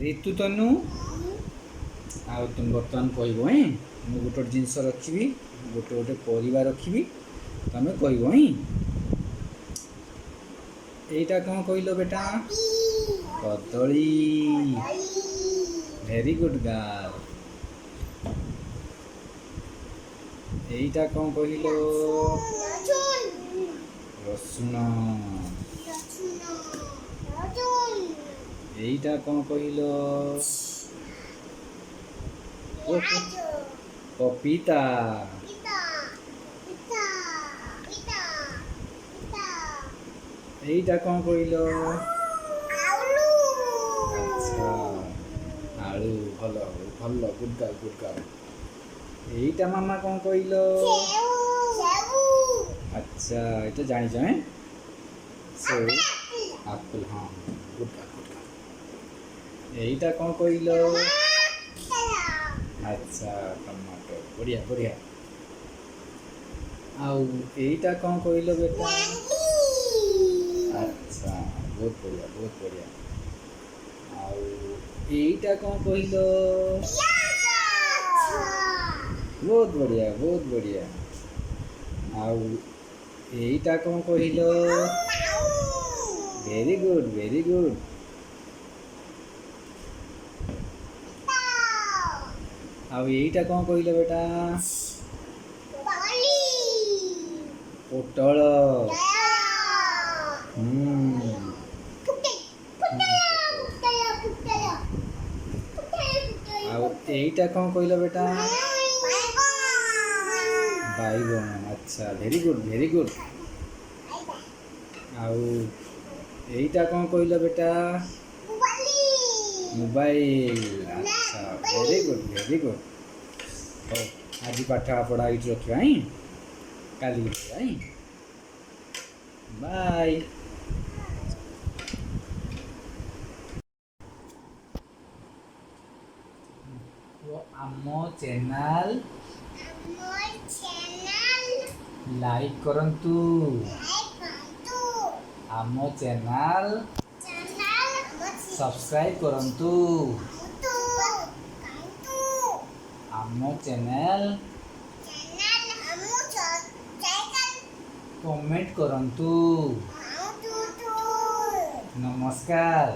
ऋतु तनु आ तुम बर्तमान कहब ही मुझे गोटे गोटे जिनस रखी गोटे गोटे परिवा रखी तुम कहब ही यहीटा कौन कहल बेटा कदली वेरी गुड गर्ल यहीटा कौन कहल रसुण यहीटा कौन कहल पपीता यहीटा कौन कहल अच्छा आलू भल भल गुड गर्ल गुड गर्ल यहीटा मामा कौन कहल अच्छा ये जानी हैं सेव एप्पल हाँ गुड गर्ल यहीटा कौन कहल अच्छा टमाटो बढ़िया बढ़िया आउ यहीटा कौन कहल बेटा अच्छा बहुत बढ़िया आउ यहीटा कौन कहल बहुत बढ़िया आउ यहीटा कौन कहल वेरी गुड आउ यहीटा कौन कहल बेटा पोटल आउ यहीटा कौन कहल बेटा बैगन अच्छा वेरी गुड आउ यहीटा कौन कहल बेटा मोबाइल अच्छा वेरी गुड हो आज पाठ पढ़ा ये रखा ही काली बाय आम चैनल लाइक करंतु आम चैनल सब्सक्राइब करंतु आम चैनल कमेंट करंतु नमस्कार।